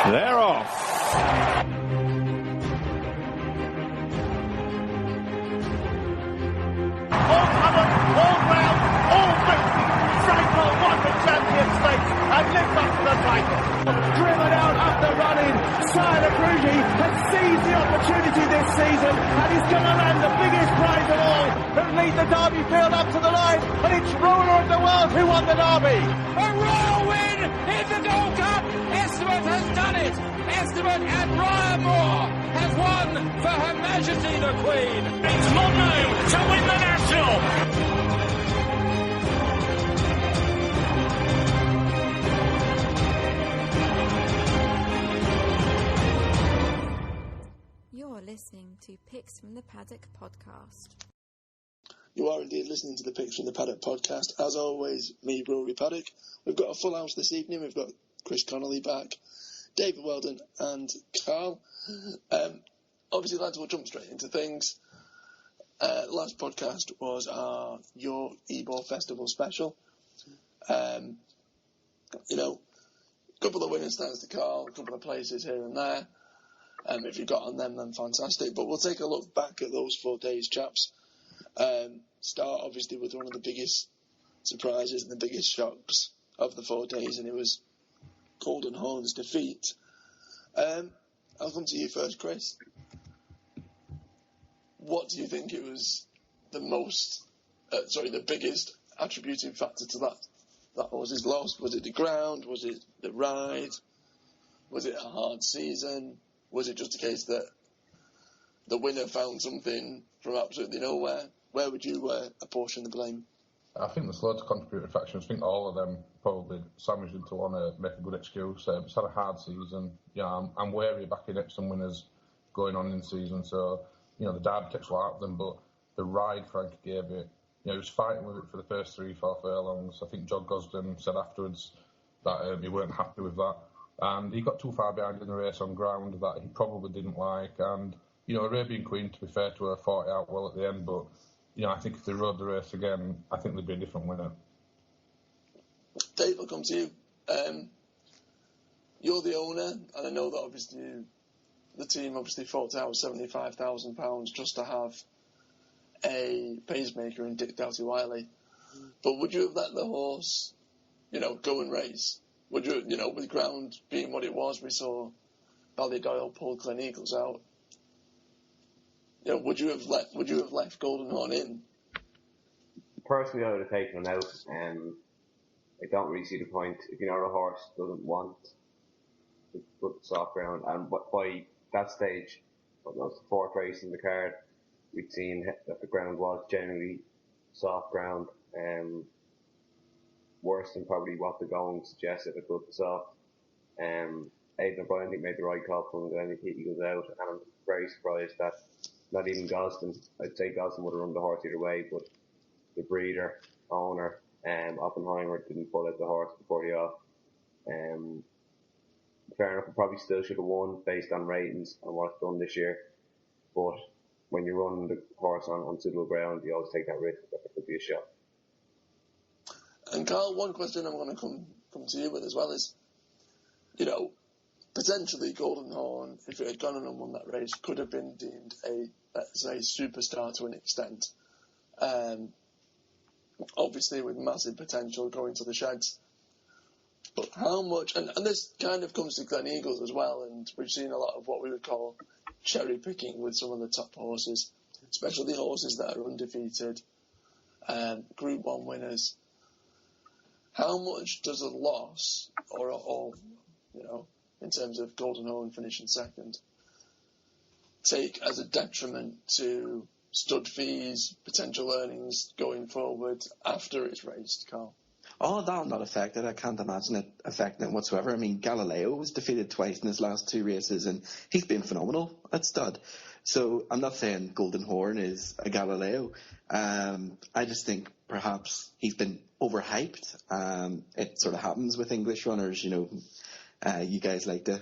They're off. All covered, all round, all racing. Franco won the Champion Stakes and lives up to the title. Driven out after running, Sire Crugy has seized the opportunity this season and he's going to land the biggest prize of all. Who lead the Derby field up to the line, and it's Ruler of the World who won the Derby. A royal win in the Gold Cup. Esteban has done it. Esteban and Ryan Moore has won for Her Majesty the Queen. It's Monroe to win the National. You're listening to Picks from the Paddock podcast. You are indeed listening to the Picks from the Paddock podcast. As always, me, Rory Paddock. We've got a full house this evening. We've got Chris Connolly back, David Weldon and Carl. Obviously, lads, we'll jump straight into things. Last podcast was our York Ebor Festival special. A couple of winners thanks to Carl, a couple of places here and there. If you got on them, then fantastic. But we'll take a look back at those 4 days, chaps. Start, obviously, with one of the biggest surprises and the biggest shocks of the 4 days, and it was Golden Horn's defeat. I'll come to you first, Chris. What do you think it was the biggest attributing factor to that horse's loss? Was it the ground? Was it the ride? Was it a hard season? Was it just a case that the winner found something from absolutely nowhere? Where would you apportion the blame? I think there's loads of contributing factors. I think all of them probably sandwiched into one to make a good excuse. It's had a hard season. I'm wary of backing up some winners going on in the season. So, the Derby takes a lot out of them, but the ride Frankie gave it, he was fighting with it for the first 3-4 furlongs. I think John Gosden said afterwards that he weren't happy with that. And he got too far behind in the race on ground that he probably didn't like. And, Arabian Queen, to be fair to her, fought it out well at the end, but I think if they rode the race again, I think there'd be a different winner. Dave, I'll come to you. You're the owner, and I know that obviously the team obviously forked out £75,000 just to have a pacemaker in Dick Doughty-Wiley. But would you have let the horse, go and race? Would you, with ground being what it was, we saw Ballydoyle pull Glen Eagles out. Would you have left Golden Horn in? Personally, I would have taken him out. I don't really see the point. If the horse doesn't want to put the soft ground, and by that stage, that was the 4th race in the card, we'd seen that the ground was generally soft ground, worse than probably what the going suggested it would be soft. Aidan O'Brien, I think, made the right call from Glen Eagles out, and I'm very surprised that not even Gosden, I'd say Gosden would have run the horse either way, but the breeder, owner, Oppenheimer didn't pull out the horse before he off. Fair enough, he probably still should have won based on ratings and what it's done this year, but when you're running the horse on suitable ground, you always take that risk that there could be a shot. And Carl, one question I'm going to come to you with as well is, potentially Golden Horn, if it had gone on and won that race, could have been deemed let's say, superstar to an extent. Obviously with massive potential going to the sheds. But how much, and this kind of comes to Glen Eagles as well, and we've seen a lot of what we would call cherry picking with some of the top horses, especially horses that are undefeated, Group 1 winners. How much does a loss, or in terms of Golden Horn finishing second, take as a detriment to stud fees, potential earnings going forward after it's raced, Carl? Oh, that'll not affect it. I can't imagine it affecting it whatsoever. I mean, Galileo was defeated twice in his last 2 races, and he's been phenomenal at stud. So I'm not saying Golden Horn is a Galileo. I just think perhaps he's been overhyped. It sort of happens with English runners, you guys like to...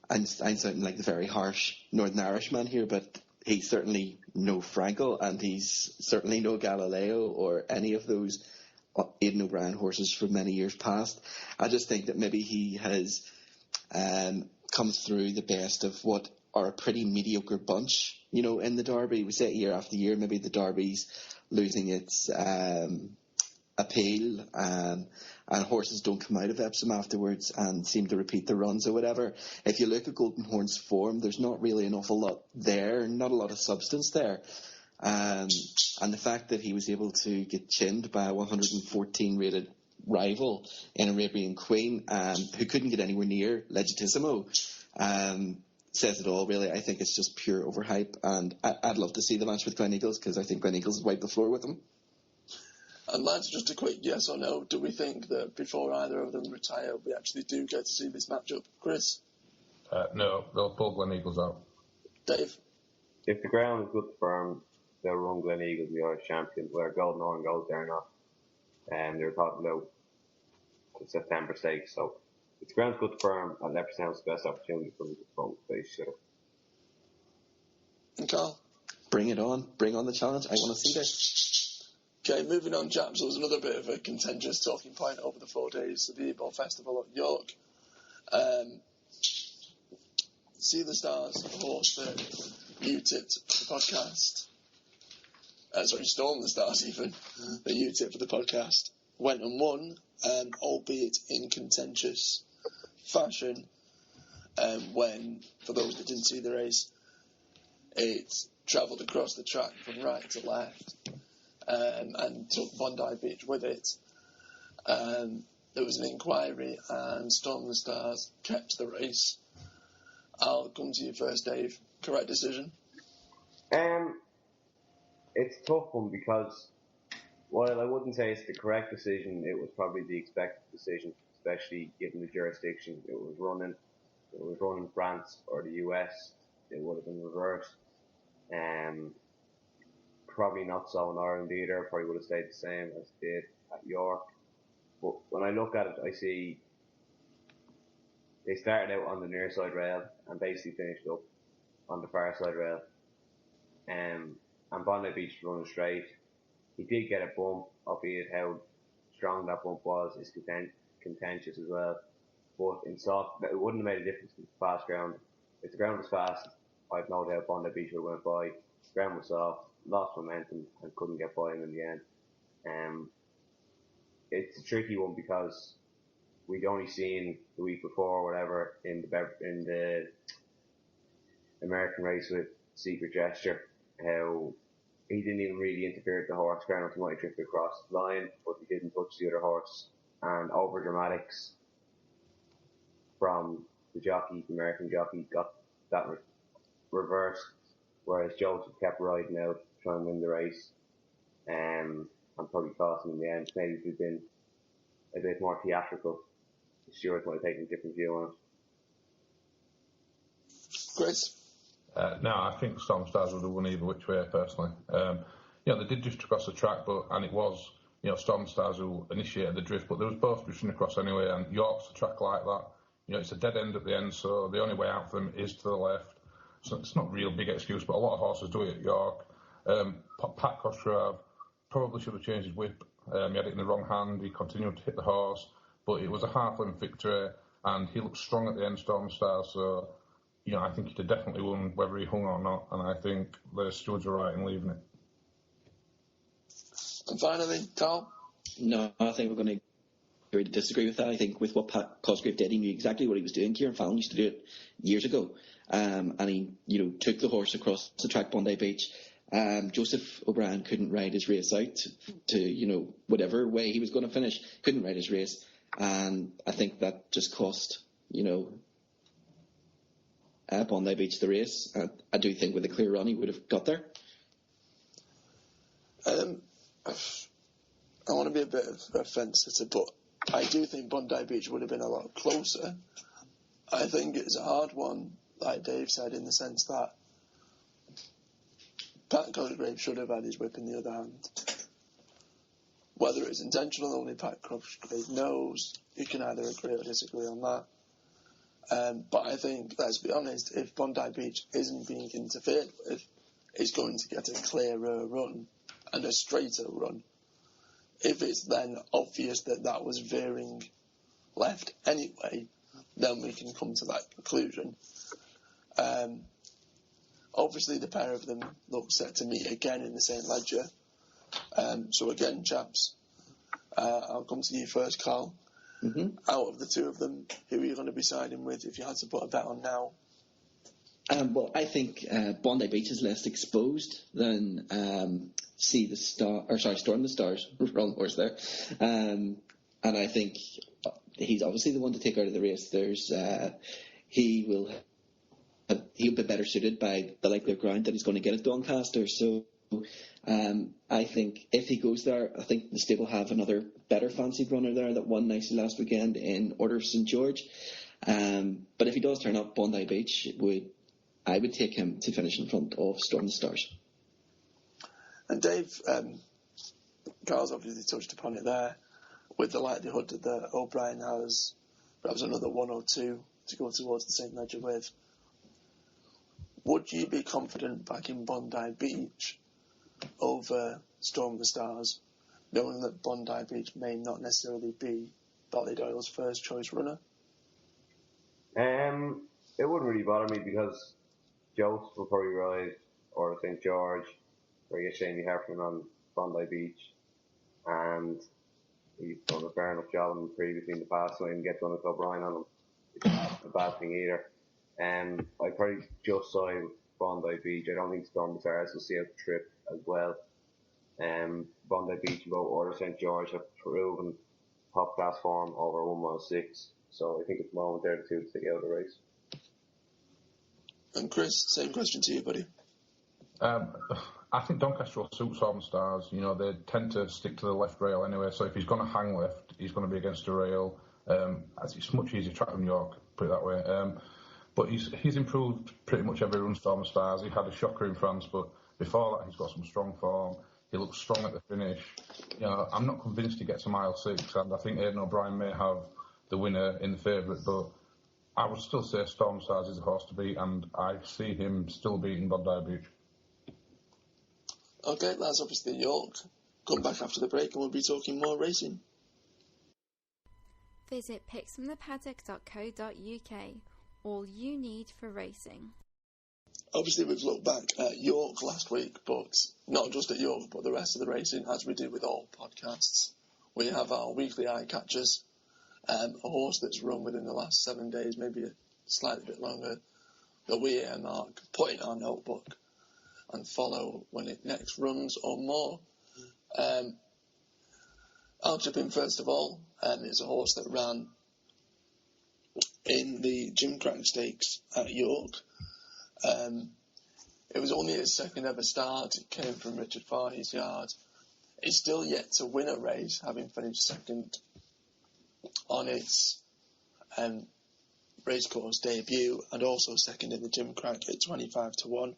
I'm sounding like the very harsh Northern Irishman here, but he's certainly no Frankel, and he's certainly no Galileo or any of those Aidan O'Brien horses from many years past. I just think that maybe he has come through the best of what are a pretty mediocre bunch, in the Derby. We say it year after year, maybe the Derby's losing its appeal, and horses don't come out of Epsom afterwards and seem to repeat the runs or whatever. If you look at Golden Horn's form, there's not really an awful lot there, not a lot of substance there. And the fact that he was able to get chinned by a 114 rated rival in Arabian Queen, who couldn't get anywhere near Legitissimo, says it all, really. I think it's just pure overhype, and I'd love to see the match with Glen Eagles, because I think Glen Eagles has wiped the floor with him. And lads, just a quick yes or no, do we think that before either of them retire, we actually do get to see this matchup? Chris? No, they'll pull Glen Eagles out. Dave? If the ground is good firm, they'll run Glen Eagles, the Irish champion, whether Golden Horn goes there or not. And they're talking about the September stakes, so if the ground's good firm, I'll never say it's the best opportunity for them to vote face show. And Carl? Bring it on. Bring on the challenge. I want to see this. Okay, moving on, chaps. There was another bit of a contentious talking point over the 4 days of the Ebor Festival at York. See the Stars, a horse that you tipped for the podcast. Storm the Stars even, that you tipped for the podcast. Went and won, albeit in contentious fashion, when, for those that didn't see the race, it travelled across the track from right to left, and took Bondi Beach with it. There was an inquiry, and Storm the Stars kept the race. I'll come to you first, Dave. Correct decision? It's a tough one, because while I wouldn't say it's the correct decision, it was probably the expected decision, especially given the jurisdiction it was running. If it was run in France or the US, it would have been reversed. Probably not so in Ireland either. Probably would have stayed the same as it did at York. But when I look at it, I see they started out on the near side rail and basically finished up on the far side rail. And Bondi Beach was running straight. He did get a bump, albeit how strong that bump was is contentious as well. But in soft, it wouldn't have made a difference with the fast ground. If the ground was fast, I've no doubt Bondi Beach would have went by. The ground was soft, lost momentum, and couldn't get by him in the end. It's a tricky one, because we'd only seen the week before or whatever in the American race with Secret Gesture how he didn't even really interfere with the horse. Ground might drift across the line, but he didn't touch the other horse. And over dramatics from the American jockey, got that reversed, whereas Joseph kept riding out to try and win the race, and probably cost him in the end. Maybe if he'd been a bit more theatrical, the stewards might have taken a different view on it. Chris? No, I think Storm Stars would have won either which way, personally. They did drift across the track, and it was, Storm Stars who initiated the drift, but they was both drifting across anyway, and York's a track like that. It's a dead end at the end, so the only way out for them is to the left. So it's not a real big excuse, but a lot of horses do it at York. Pat Cosgrave probably should have changed his whip. He had it in the wrong hand. He continued to hit the horse, but it was a half-length victory, and he looked strong at the end, Storm Stars, so I think he'd have definitely won whether he hung or not, and I think the stewards were right in leaving it. And finally, Carl? No, I think we're going to agree to disagree with that. I think with what Pat Cosgrave did, he knew exactly what he was doing. Kieran Fallon used to do it years ago, and he, took the horse across the track, Bondi Beach. Joseph O'Brien couldn't ride his race out to, whatever way he was going to finish, couldn't ride his race, and I think that just cost, Bondi Beach the race. I do think with a clear run he would have got there. I want to be a bit of a fence sitter, but I do think Bondi Beach would have been a lot closer. I think it's a hard one, like Dave said, in the sense that Pat Cosgrave should have had his whip in the other hand. Whether it's intentional, only Pat Cosgrave knows. You can either agree or disagree on that. But I think, let's be honest, if Bondi Beach isn't being interfered with, it's going to get a clearer run and a straighter run. If it's then obvious that was veering left anyway, then we can come to that conclusion. Obviously, the pair of them look set to meet again in the St. Ledger. So again, chaps, I'll come to you first, Carl. Mm-hmm. Out of the two of them, who are you going to be siding with if you had to put a bet on now? Well, I think Bondi Beach is less exposed than Storm the Stars. Wrong horse there. And I think he's obviously the one to take out of the race. He'll be better suited by the likely ground that he's going to get at Doncaster. So I think if he goes there, I think the stable have another better fancied runner there that won nicely last weekend in Order of St. George. But if he does turn up, Bondi Beach I would take him to finish in front of Storm the Stars. And Dave, Carl's obviously touched upon it there, with the likelihood that O'Brien has perhaps another one or two to go towards the St. Ledger with. Would you be confident backing Bondi Beach over Storm the Stars, knowing that Bondi Beach may not necessarily be Ballydoyle's first choice runner? It wouldn't really bother me because Joseph will probably ride or St. George, or you get Shamey Heffernan on Bondi Beach, and he's done a fair enough job on previously in the past, so he can get one of O'Brien on him. It's not a bad thing either. I'd probably just side with Bondi Beach. I don't think Storm the Stars will see out the trip as well. Bondi Beach and both Order St. George have proven top class form over 1 mile 6, so I think it's the moment there to take out of the race. And Chris, same question to you, buddy. I think Doncaster will suit Storm the Stars. You know, they tend to stick to the left rail anyway, so if he's going to hang left, he's going to be against a rail. It's much easier track than York, put it that way. But he's improved pretty much every run Storm the Stars. He had a shocker in France, but before that he's got some strong form. He looks strong at the finish. You know, I'm not convinced he gets a mile 6, and I think Aidan O'Brien may have the winner in the favourite, but I would still say Storm Stars is a horse to beat, and I see him still beating Bondi Beach. Okay, that's obviously York. Come back after the break and we'll be talking more racing. Visit picksfromthepaddock.co.uk. All you need for racing. Obviously, we've looked back at York last week, but not just at York, but the rest of the racing, as we do with all podcasts. We have our weekly eye catchers. A horse that's run within the last 7 days, maybe a slightly bit longer, that we earmark, put in our notebook, and follow when it next runs or more. I'll chip in first of all. It's a horse that ran in the Gimcrack Stakes at York. It was only his second ever start. It came from Richard Fahey's yard. He's still yet to win a race, having finished second on its racecourse debut, and also second in the Gimcrack at 25-1.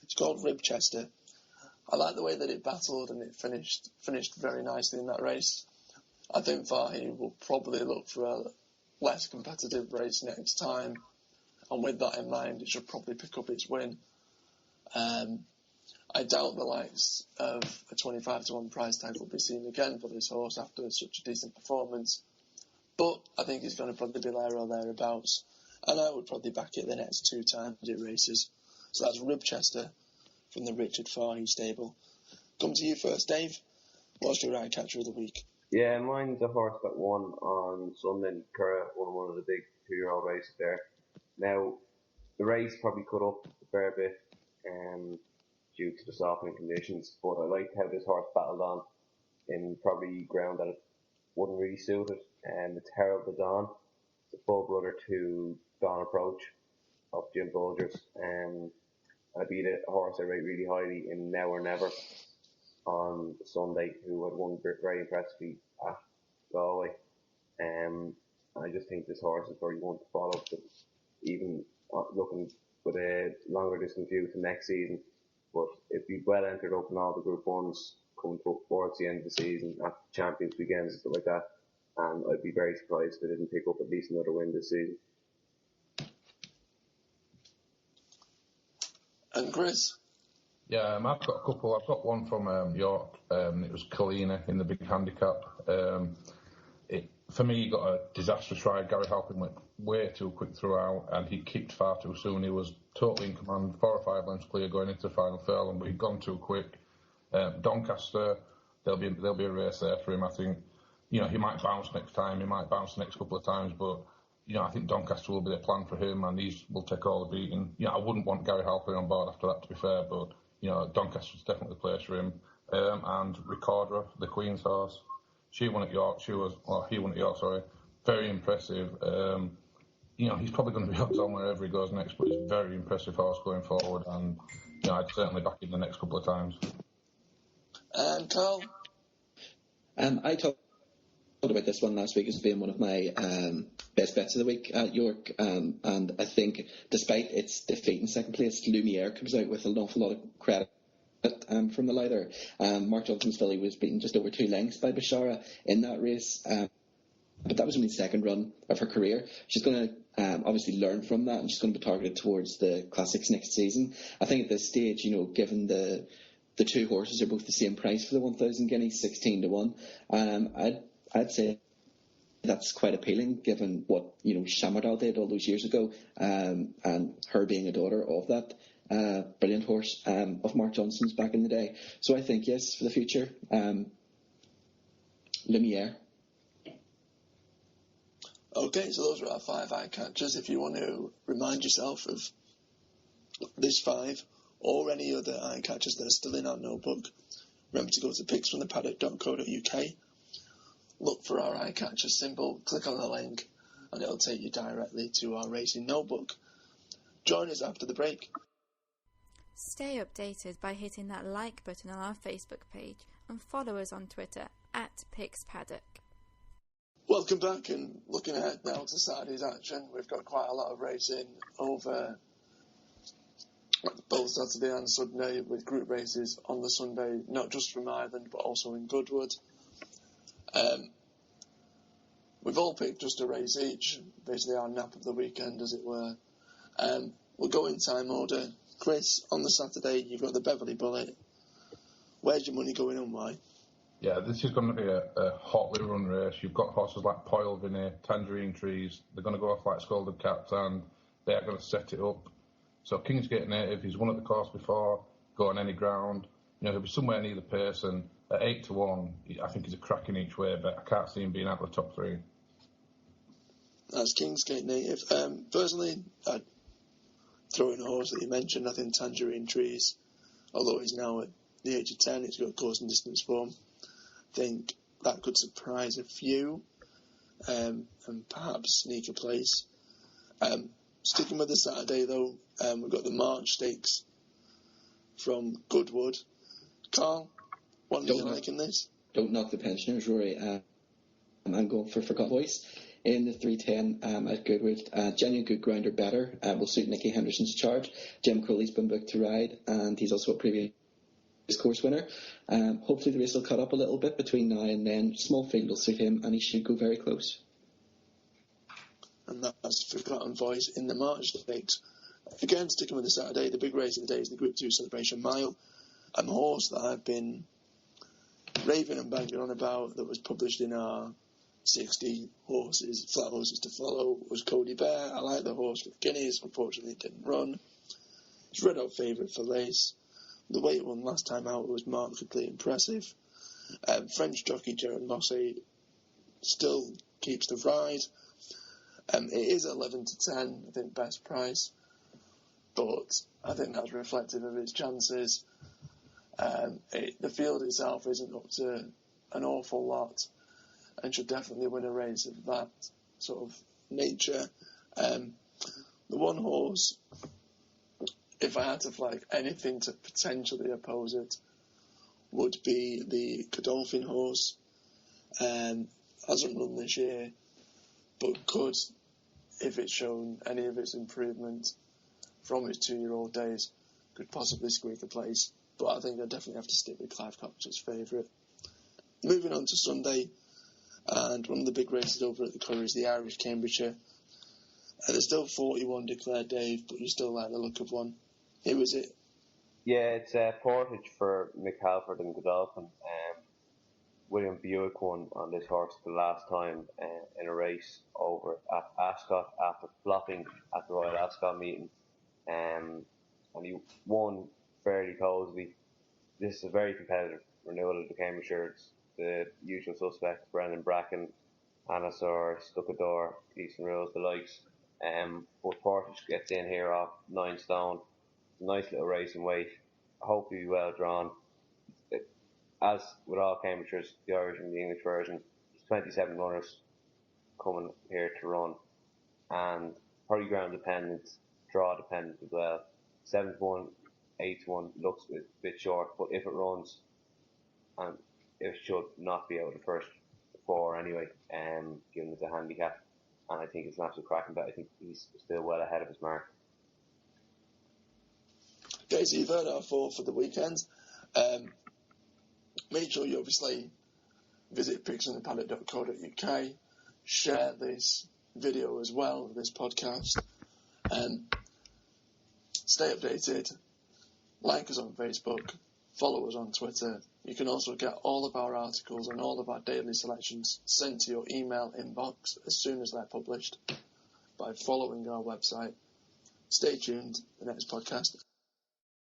It's called Ribchester. I like the way that it battled and it finished very nicely in that race. I think Fahey will probably look for a less competitive race next time, and with that in mind, it should probably pick up its win. I doubt the likes of a 25-1 price tag will be seen again for this horse after such a decent performance, but I think he's going to probably be there or thereabouts, and I would probably back it the next 2 times it races. So that's Ribchester from the Richard Fahey stable. Come to you first, Dave. What's your eye catcher of the week? Yeah, mine's a horse that won on Sunday in Curra, won one of the big 2-year-old races there. Now, the race probably cut up a fair bit due to the softening conditions, but I liked how this horse battled on in probably ground that it wouldn't really suit it. It's Herald the Dawn. It's a full brother to Dawn Approach of Jim Bulger's. I beat a horse I rate really highly in Now or Never on Sunday, who had won very impressively at Galway. I just think this horse is where you want to follow, but even looking with a longer distance view to next season. But it'd be well entered up in all the Group 1s coming towards the end of the season, at Champions weekends and stuff like that. And I'd be very surprised if they didn't pick up at least another win this season. And Chris? Yeah, I've got a couple. I've got one from York. It was Kalina in the big handicap. For me, he got a disastrous ride. Gary Halpin way too quick throughout, and he kicked far too soon. He was totally in command, 4 or 5 lengths clear going into the final furlong, but he'd gone too quick. Doncaster, there'll be a race there for him. I think, he might bounce next time, he might bounce the next couple of times, but I think Doncaster will be a plan for him, and he will take all the beating. I wouldn't want Gary Halfley on board after that, to be fair, but Doncaster's definitely the place for him. And Recorder, the Queen's horse, he won at York. Sorry, very impressive. He's probably going to be odds on wherever he goes next, but he's a very impressive horse going forward, and I'd certainly back him the next couple of times. And Carl? I talked about this one last week as being one of my best bets of the week at York, and I think despite its defeat in second place, Lumiere comes out with an awful lot of credit from the ladder. Mark Johnson's filly was beaten just over 2 lengths by Bashara in that race, but that was only the second run of her career. She's going to obviously learn from that, and she's going to be targeted towards the Classics next season. I think at this stage, given the 2 horses are both the same price for the 1,000 guineas, 16 to 1, I'd say that's quite appealing, given what Shamardal did all those years ago, and her being a daughter of that brilliant horse of Mark Johnson's back in the day. So I think, yes, for the future, Lumiere. Okay, so those are our 5 eye catchers. If you want to remind yourself of this 5 or any other eye catchers that are still in our notebook, remember to go to picksfromthepaddock.co.uk, look for our eye catcher symbol, click on the link, and it'll take you directly to our racing notebook. Join us after the break. Stay updated by hitting that like button on our Facebook page and follow us on Twitter @PicksPaddock. Welcome back, and looking ahead now to Saturday's action. We've got quite a lot of racing over both Saturday and Sunday, with group races on the Sunday, not just from Ireland but also in Goodwood. We've all picked just a race each, basically our nap of the weekend, as it were. We'll go in time order. Chris, on the Saturday, you've got the Beverley Bullet. Where's your money going and why? Yeah, this is going to be a hotly run race. You've got horses like Poil Vinny, Tangerine Trees. They're going to go off like Scalded Cats, and they're going to set it up. So Kingsgate Native, he's won at the course before, go on any ground. He'll be somewhere near the pace, and at 8 to 1, I think he's a cracking each way, but I can't see him being out of the top 3. That's Kingsgate Native. Personally, I'd throw in a horse that you mentioned. I think Tangerine Trees, although he's now at the age of 10, he's got course and distance form. I think that could surprise a few, and perhaps sneak a place. Sticking with the Saturday, though, we've got the March Stakes from Goodwood. Carl, what do you like in this? Don't knock the pensioners, Rory. I'm going for Forgot Voice in the 310 at Goodwood. Genuine Good Grounder Better will suit Nicky Henderson's charge. Jim Crowley's been booked to ride, and he's also a previous course winner. Hopefully the race will cut up a little bit between now and then. Small field will suit him, and he should go very close. And that's Forgotten Voice in the March Stakes. Again, sticking with the Saturday, the big race of the day is the Group 2 Celebration Mile. A horse that I've been raving and banging on about, that was published in our 60 flat horses to follow, was Kod Bear. I like the horse with guineas. Unfortunately, it didn't run. It's red out favourite for Lace. The way it won last time out was markedly impressive. French jockey Jared Mossé still keeps the ride. It is 11 to 10, I think, best price, but I think that's reflective of its chances. The field itself isn't up to an awful lot and should definitely win a race of that sort of nature. The one horse, if I had to flag anything to potentially oppose it, would be the Godolphin horse. Hasn't run this year, but could, if it's shown any of its improvement from its 2-year-old days, could possibly squeak a place. But I think I definitely have to stick with Clive Cox's favourite. Moving on to Sunday, and one of the big races over at the Curragh is the Irish Cambridgeshire. There's still 41 declared, Dave, but you still like the look of one. Who is it? Yeah, it's Portage for Mick Halford and Godolphin. William Buick won on this horse the last time in a race over at Ascot after flopping at the Royal Ascot meeting. And he won fairly closely. This is a very competitive renewal of the Cambridgeshire. It's the usual suspects: Brendan Bracken, Anasor, Stuckador, Easton Rules, the likes. But Portage gets in here off 9 stone. It's a nice little racing weight. Hopefully well drawn. As with all Cambridgeshires, the Irish and the English version, there's 27 runners coming here to run. And probably ground dependent, draw dependent as well. 7-1, 8-1 looks a bit short, but if it runs, and it should not be out of the first 4 anyway, given it's a handicap. And I think it's an absolute cracking bet. I think he's still well ahead of his mark. Okay, so you've heard our 4 for the weekend. Make sure you obviously visit pigsonthepaddock.co.uk, share this video as well, this podcast, stay updated, like us on Facebook, follow us on Twitter. You can also get all of our articles and all of our daily selections sent to your email inbox as soon as they're published by following our website. Stay tuned, the next podcast.